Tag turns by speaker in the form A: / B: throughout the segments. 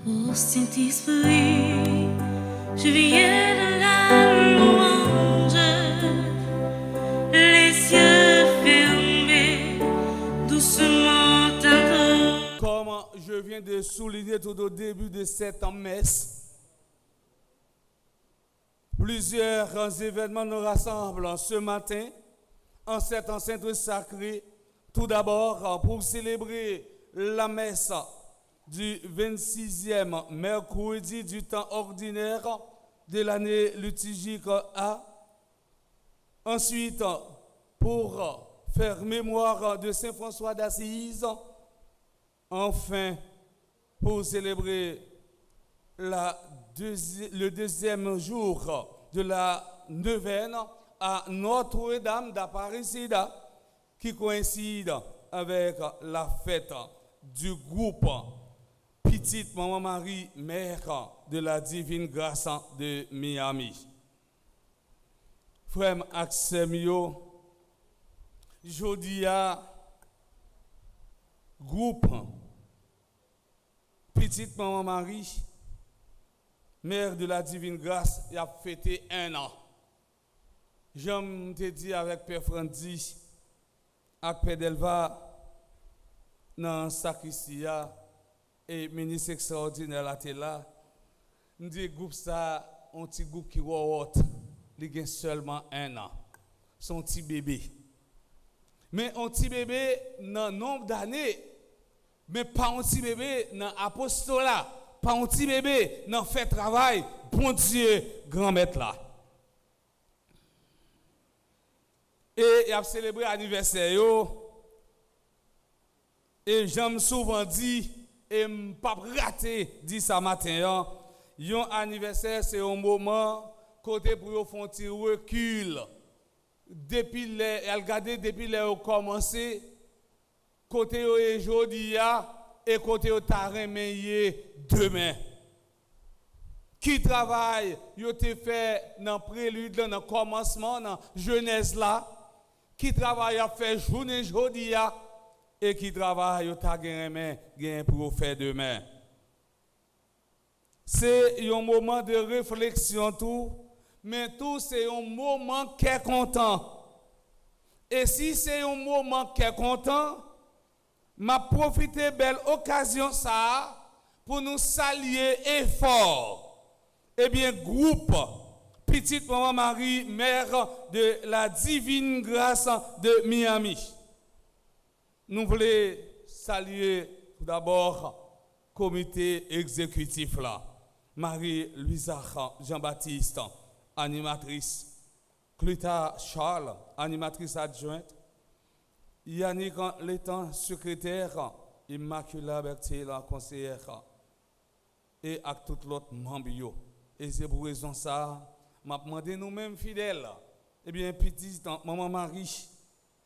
A: Ô Saint-Esprit, je viens de la louange, les yeux fermés, doucement tantôt.
B: Comme je viens de souligner tout au début de cette messe, plusieurs événements nous rassemblent ce matin en cette enceinte sacrée. Tout d'abord, pour célébrer la messe du 26e mercredi du temps ordinaire de l'année liturgique A. Ensuite, pour faire mémoire de Saint François d'Assise. Enfin, pour célébrer le deuxième jour de la neuvaine à Notre-Dame d'Aparecida, qui coïncide avec la fête du groupe Petite Maman Marie, mère de la Divine Grâce de Miami. Frère Axemio, Jodia, groupe Petite Maman Marie, mère de la Divine Grâce, il a fêté 1 an. J'aime te dire avec Père Frandy, avec Père Delva, dans Sacristia et ministre extraordinaire là, t'es là. Nous disons groupe ça, un petit groupe qui il a seulement 1 an. Son petit bébé. Mais un petit bébé dans nombre d'années, mais pas un petit bébé dans l'apostolat, pas un petit bébé dans fait travail, bon Dieu, grand maître là. Et il a célébré l'anniversaire. Et j'aime souvent dit, et je ne pas rater, dit ça matin, un anniversaire, c'est un moment côté pour faire un petit recul. Depuis les ont commencé, côté aujourd'hui et côté au terrain demain. Qui travaille, yo te fait dans prélude, dans commencement, dans jeunesse là, qui travaille à faire journée aujourd'hui et qui travaille yo ta gain pour faire demain. C'est un moment de réflexion tout, mais tout c'est un moment qui est content. Et si c'est un moment qui est content, m'a profité belle occasion ça pour nous saluer effort. Eh bien, groupe Petite Maman Marie, mère de la Divine Grâce de Miami. Nous voulons saluer tout d'abord comité exécutif là. Marie-Louisa Jean-Baptiste, animatrice. Cluta Charles, animatrice adjointe. Yannick Létan, secrétaire. Immaculée Berthier, conseillère. Et à tout l'autre membre. Et c'est pour raison ça, m'a demandé nous-mêmes fidèles, eh bien, petite maman Marie,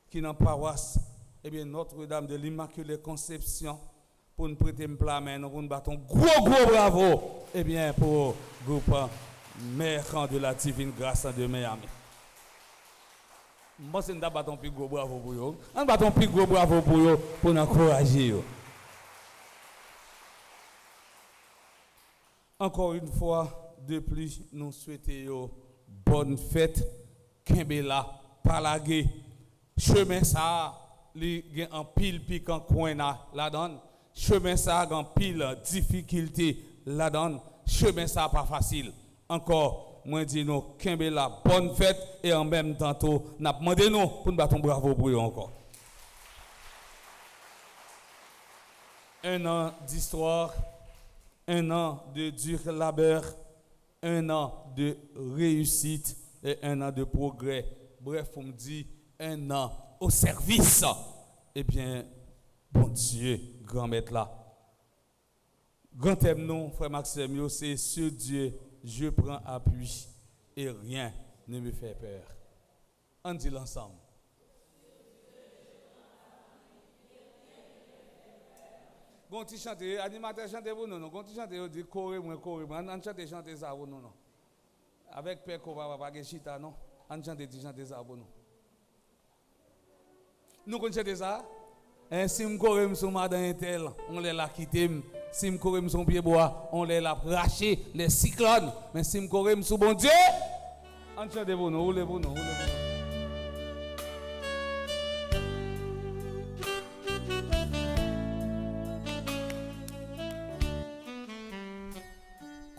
B: qui est dans la paroisse, eh bien, Notre-Dame de l'Immaculée Conception, pour nous prêter un plat, nous pour nous battre un gros bravo, eh bien, pour le groupe Mère de la Divine Grâce de Miami. Moi, c'est nous battons un plus gros bravo pour eux. On bat un plus gros bravo pour eux, pour nous encourager. Encore une fois, de plus, nous souhaitons bonne fête, Kimbela, Palagé, chemin ça, il y a un pile piquant coin la donne, chemin ça, un pile difficulté la donne, chemin ça pas facile. Encore, moi dis nous, Kimbela, bonne fête et en même temps, nous avons demandé nous pour nous battre un bravo pour eux encore. 1 an d'histoire, 1 an de dur labeur, 1 an de réussite et 1 an de progrès. Bref, on me dit 1 an au service. Eh bien, bon Dieu, grand maître là. Grand thème, non, frère Maxime, c'est ce Dieu, je prends appui et rien ne me fait peur. On dit l'ensemble. Quand tu chantes, animateur chante pour nous, non. Quand tu chantes, on dit coré, on chante ça pour nous, non. Avec Père Kova, pas chita, non. On chante ça pour nous. Nous connaissons ça. Si je coré, je suis madame tel, on l'a quitté, Si me courir son pied bois, on les l'a raché les cyclones. Mais si me courir sous bon Dieu, on chante pour nous, roulez pour nous, roulez pour nous.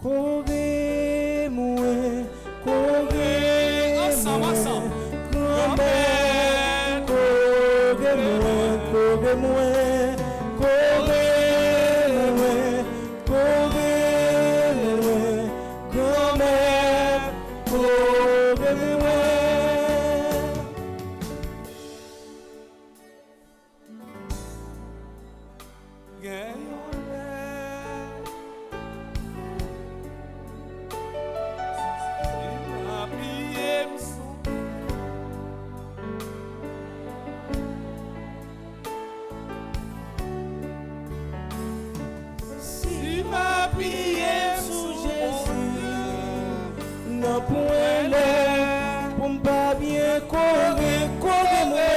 C: Correz-moi, correz-moi,
B: Ensemble.
C: grand-mère, correz-moi, correz-moi, correz-moi, correz-moi, grand-mère, correz-moi.
B: Si ma prière
C: Sous
B: sous
C: Jésus, non point l'air, pour m'pas bien correr, correz-moi,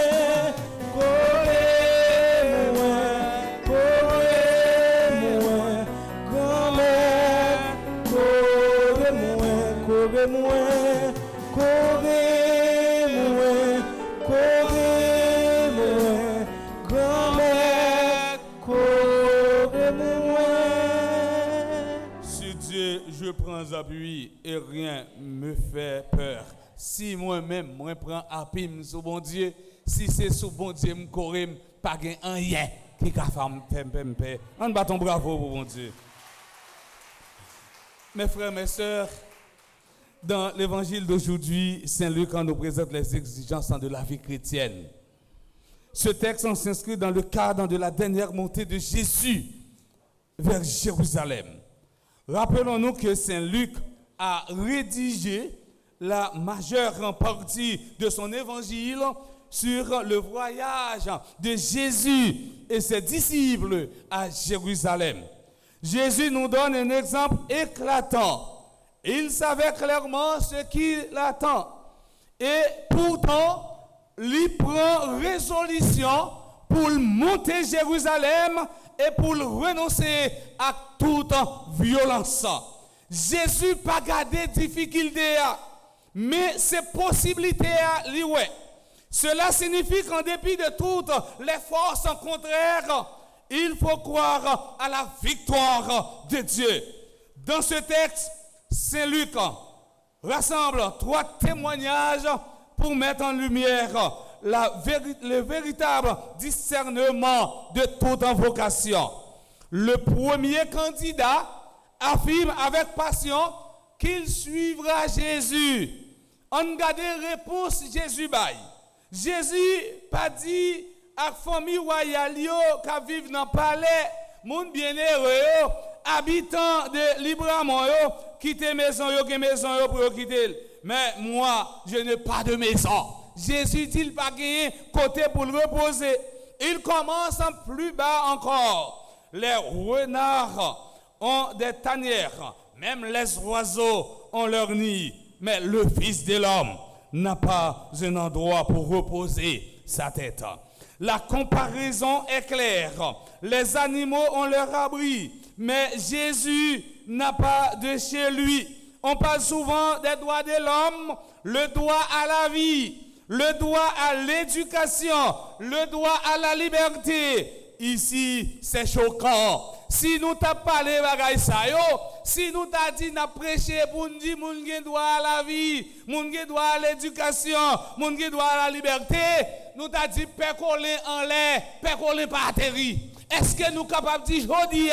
C: correz-moi, correz-moi, grand-mère, correz-moi, correz-moi, correz-moi, correz-moi, grand-mère, correz-moi.
B: Sur Dieu, je prends appui et rien me fait peur. Si moi-même, moi prends appui sur bon Dieu, si c'est sous bon Dieu, me courir, pas gain rien qui ka faire peur. On bâton bravo pour bon Dieu. Mes frères, mes sœurs, dans l'évangile d'aujourd'hui, Saint Luc nous présente les exigences de la vie chrétienne. Ce texte s'inscrit dans le cadre de la dernière montée de Jésus vers Jérusalem. Rappelons-nous que Saint Luc a rédigé la majeure partie de son évangile sur le voyage de Jésus et ses disciples à Jérusalem. Jésus nous donne un exemple éclatant. Il savait clairement ce qui l'attend. Et pourtant, il prend résolution pour monter Jérusalem et pour renoncer à toute violence. Jésus n'a pas gardé difficulté, mais ses possibilités, ouais. Cela signifie qu'en dépit de toutes les forces contraires, il faut croire à la victoire de Dieu. Dans ce texte, Saint Luc rassemble 3 témoignages pour mettre en lumière le véritable discernement de toute vocation. Le premier candidat affirme avec passion qu'il suivra Jésus. On regarde la réponse Jésus baille. Jésus pas dit à la famille royale qui vivent dans le palais, moun bien-heureux, habitants de Libramont, quitter maison pour quitter. Mais moi, je n'ai pas de maison. Jésus dit qu'il n'a pas gagné côté pour le reposer. Il commence plus bas encore. Les renards ont des tanières, même les oiseaux ont leur nid. Mais le Fils de l'homme n'a pas un endroit pour reposer sa tête. La comparaison est claire. Les animaux ont leur abri, mais Jésus n'a pas de chez lui. On parle souvent des droits de l'homme, le droit à la vie, le droit à l'éducation, le droit à la liberté. Ici, c'est choquant. Si nous t'avons parlé de ça, si nous t'avons dit n'a prêché pour nous dire moun gen droit à la vie, moun gen droit à l'éducation, moun gen droit à la liberté, nous t'avons dit pécolé en l'air, pécolé pas atterri. Est-ce que nous sommes capables de dire aujourd'hui,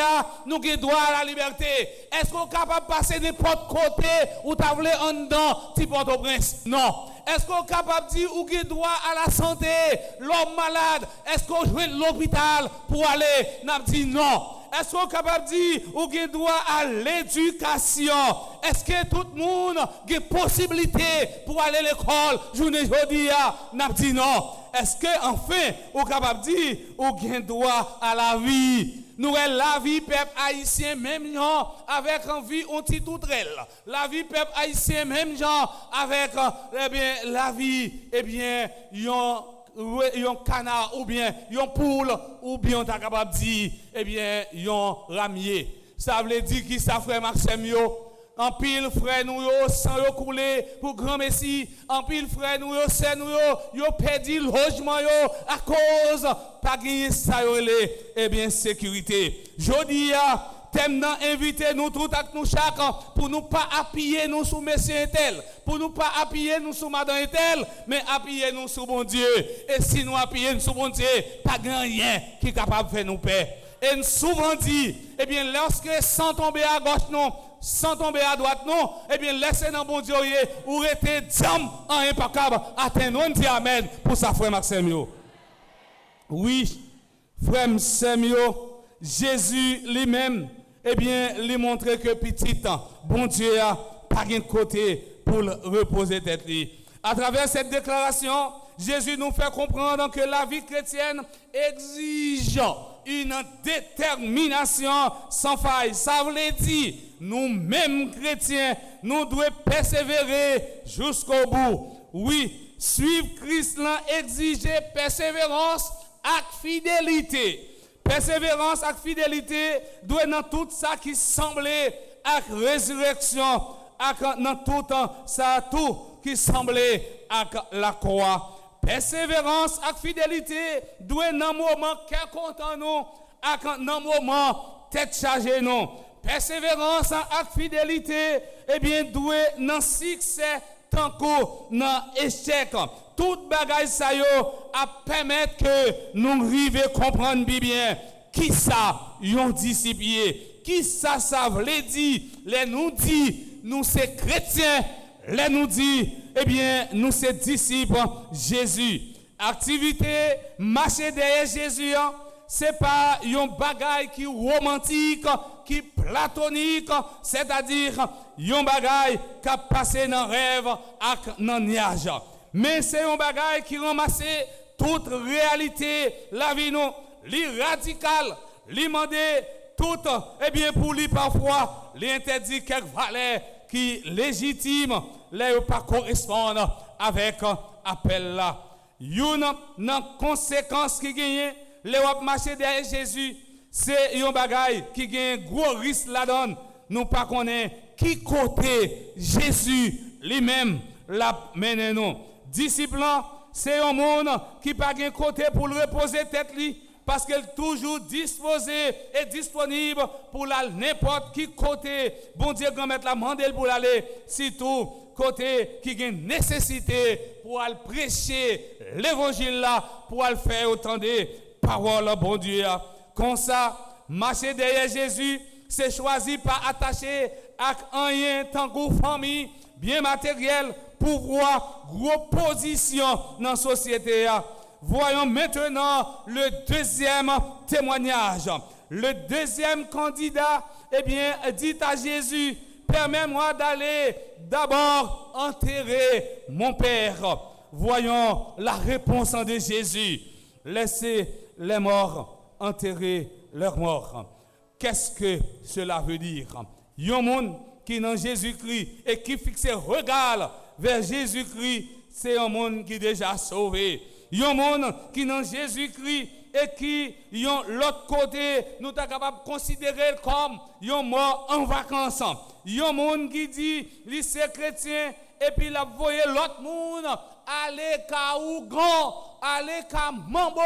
B: nous avons droit à la liberté? Est-ce qu'on est capable de passer n'importe côté ou tu voulu en dedans, petit Port-au-Prince? Non. Est-ce qu'on est capable de dire ou avez droit à la santé, l'homme malade? Est-ce qu'on joue l'hôpital pour aller? N'a dit non. Est-ce qu'on est capable de dire ou avez droit à l'éducation? Est-ce que tout le monde a possibilité pour aller à l'école? Journée aujourd'hui, n'a dit non. Est-ce que enfin, on est capable de dire ou avez droit à la vie? Nous la vie peuple haïtien même genre avec envie on petit outrelle. La vie peuple haïtien même genre avec la vie yon un canard ou bien un poule ou bien t'as capable de dire eh bien un ramier. Ça veut dire qui ça frère Maxime yo? En pile frère nous yo sang yo coulé pour grand messie, en pile frère nous yo c'est nous yo perdu logement yo à cause pas gagner ça yo eh bien sécurité. Jodi a thème nan inviter nous tout ak nous chaque pour nous pas appuyer nous sous monsieur tel, pour nous pas appuyer nous sous madame tel, mais appuyer nous sous bon Dieu. Et si nous appuyer nous sous bon Dieu, pas grand rien qui capable de faire nous paix. Et nous souvent dit, eh bien lorsque sans tomber à gauche non, sans tomber à droite non, eh bien laissez dans bon Dieu ou rester diam en impeccable atteindre on dit amen pour sa frère Maxime yo. Oui, frère Maxime yo, Jésus lui-même eh bien lui montrer que petit temps bon Dieu a pas de côté pour reposer tête lui. À travers cette déclaration, Jésus nous fait comprendre que la vie chrétienne exige une détermination sans faille. Ça veut dire, nous-mêmes chrétiens, nous devons persévérer jusqu'au bout. Oui, suivre Christ exige persévérance et fidélité. Persévérance et fidélité doit dans tout ça qui semblait avec résurrection, dans tout ça tout qui semblait avec la croix. Persévérance et fidélité doit dans moment qu'est content nous, dans moment tête chargée nous. Persévérance et fidélité eh bien doit dans succès tant que dans échec. Toute bagaille ça yo à permettre que nous arrivions à comprendre bien qui ça yon disciple, qui ça veut dire, les nous dit nous c'est chrétiens, les nous dit eh bien nous c'est disciples Jésus. Activité marcher derrière Jésus, c'est pas un bagaille qui romantique, qui platonique, c'est-à-dire un bagaille qui a passé dans rêve et dans nuage. Mais c'est un bagaille qui ramasse toute réalité, la vie nous, l'irradical, l'imandé, tout, eh bien pour lui parfois, l'interdit quelques valeurs qui légitimes, les pas correspondent avec appel là. Une conséquence qui gagne, les wap marcher derrière Jésus, c'est un bagaille qui gagne gros risque la donne. Nous pas connaît qui côté Jésus lui-même l'a mené nous. Disciple, c'est un monde qui pas gagne côté pour le reposer tête lui parce qu'elle est toujours disposée et disponible pour la n'importe qui côté. Bon Dieu grand mettre la mandel pour aller surtout côté qui a nécessité pour aller prêcher l'évangile là, pour aller faire autant de paroles bon Dieu. Comme ça, marcher derrière Jésus, c'est choisi pas attaché à rien tant que famille, bien matériel, pouvoir, gros position dans la société. Voyons maintenant le deuxième témoignage. Le deuxième candidat, eh bien, dit à Jésus, permets-moi d'aller d'abord enterrer mon père. Voyons la réponse de Jésus. Laissez les morts enterrer leurs morts. Qu'est-ce que cela veut dire? Il y a un monde qui est dans Jésus-Christ et qui fixe regard vers Jésus-Christ, c'est un monde qui est déjà sauvé. Il y a un monde qui est dans Jésus-Christ et qui, l'autre côté, nous sommes capables de considérer comme un mort en vacances. Il y a un monde qui dit, lycée chrétien, et puis la voyez l'autre monde, aller à Ougan, aller à Mambo,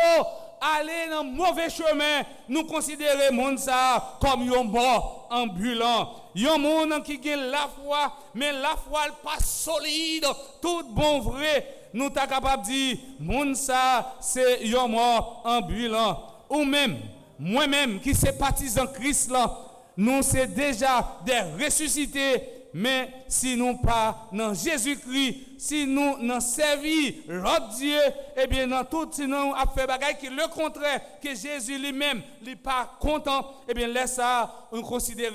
B: aller dans mauvais chemin, nous considérons monde ça comme un mort ambulant. Il y a un monde qui a la foi, mais la foi n'est pas solide, tout bon vrai. Nous sommes capables de dire, monde ça, c'est un mort ambulant. Ou même, moi-même qui suis partisan Christ là, nous c'est déjà des ressuscités. Mais si nous pas dans Jésus-Christ, si nous n'en servi l'autre Dieu, eh bien dans tout, si nous avons fait bagaille qui le contraire, que Jésus lui-même n'est pas content, eh bien laisse ça, on considère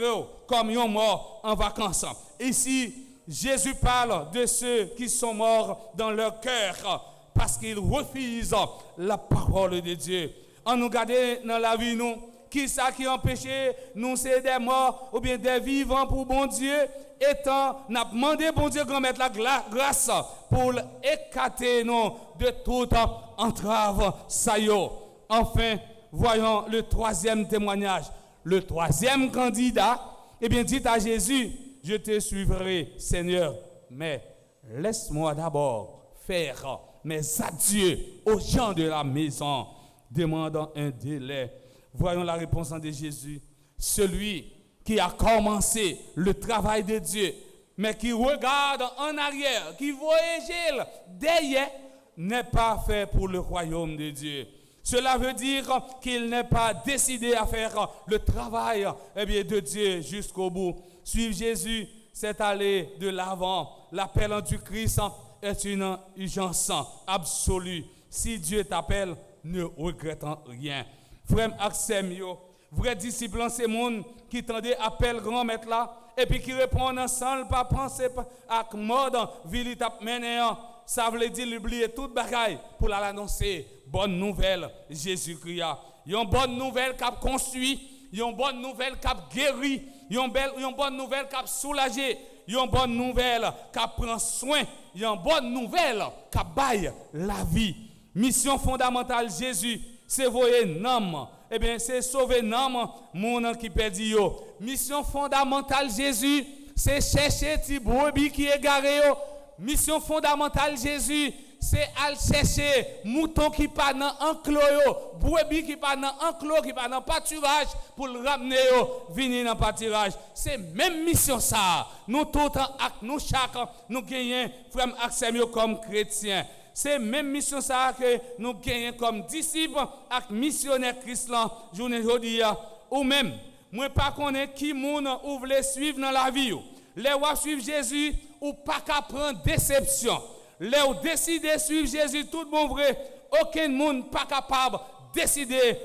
B: comme un mort en vacances. Ici, Jésus parle de ceux qui sont morts dans leur cœur parce qu'ils refusent la parole de Dieu. En nous regardant dans la vie, nous, qui ça qui empêchait nous c'est des morts ou bien des vivants pour bon Dieu, étant n'a demandé bon Dieu qu'on mette la grâce pour écarter nous de toute entrave ça yo. Enfin, voyons le troisième témoignage. Le troisième candidat, eh bien, dit à Jésus, je te suivrai, Seigneur, mais laisse-moi d'abord faire mes adieux aux gens de la maison, demandant un délai. Voyons la réponse de Jésus. Celui qui a commencé le travail de Dieu, mais qui regarde en arrière, qui voyage derrière, n'est pas fait pour le royaume de Dieu. Cela veut dire qu'il n'est pas décidé à faire le travail de Dieu jusqu'au bout. Suivre Jésus, c'est aller de l'avant. L'appel du Christ est une urgence absolue. Si Dieu t'appelle, ne regrette rien. Frère Axem, vrai disciple, c'est monde qui tendait appel grand maître là, et puis qui répond ensemble, pas penser à mode, ville tap mené. Ça veut dire oublier toute bagaille pour l'annoncer. Bonne nouvelle, Jésus-Christ. Il y a une bonne nouvelle qui a construit, il y a une bonne nouvelle qui a guéri, il y a une bonne nouvelle qui a soulagé, il y a une bonne nouvelle qui prend soin, il y a une bonne nouvelle qui baille la vie. Mission fondamentale Jésus, c'est voyer l'âme. Eh bien, c'est sauver l'âme, mon qui perdu yo. Mission fondamentale Jésus, c'est chercher petit brebis qui est garé yo. Mission fondamentale Jésus, c'est aller chercher mouton qui pas dans enclos yo, brebis qui pas dans enclos, qui pas dans pâturage pour le ramener yo, venir dans pâturage. C'est même mission ça. Nous tout nous chaque nous gagnons frère Axem comme chrétiens. C'est même mission ça que nous gagnons comme disciples et missionnaires chrétiens journée aujourd'hui ou même moi pas connaître qui moun ou voulez suivre dans la vie. Les ou suivre Jésus ou pas qu'à prendre déception. Les ou décider suivre Jésus tout le monde vrai, aucun monde pas capable décider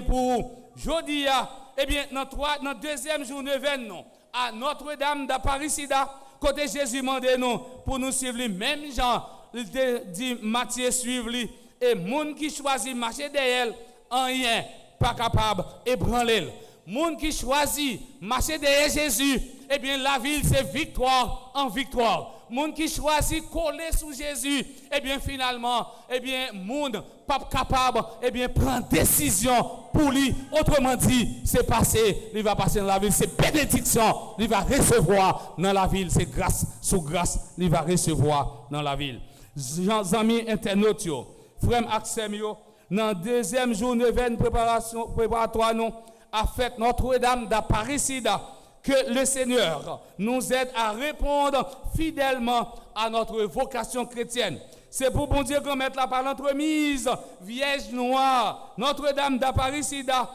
B: pour jodi dans deuxième journée événement à Notre-Dame d'Aparisida côté Jésus mande nous pour nous suivre les mêmes gens dit Matthieu suivre lui et monde qui choisit marcher derrière en rien pas capable ébranler. Monde qui choisit marcher derrière Jésus, la ville c'est victoire en victoire. Monde qui choisit coller sous Jésus, finalement, monde pas capable, prendre décision pour lui. Autrement dit, c'est passé, il va passer dans la ville, c'est bénédiction, il va recevoir dans la ville, c'est grâce sous grâce, il va recevoir dans la ville. Amis internautes, frère Axem, dans deuxième journée de préparatoire, nous a fait Notre-Dame d'Aparisida. Que le Seigneur nous aide à répondre fidèlement à notre vocation chrétienne. C'est pour bon Dieu qu'on mette la par l'entremise, Vierge Noire, Notre-Dame d'Aparisida,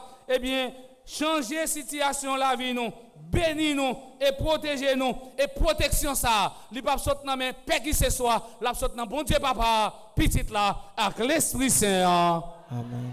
B: changer la situation la vie nous, bénir nous et protéger nous et protection ça. Il pas sauter dans main père qui ce soit, la sauter dans bon Dieu papa, petite là avec l'Esprit Saint.
C: Amen.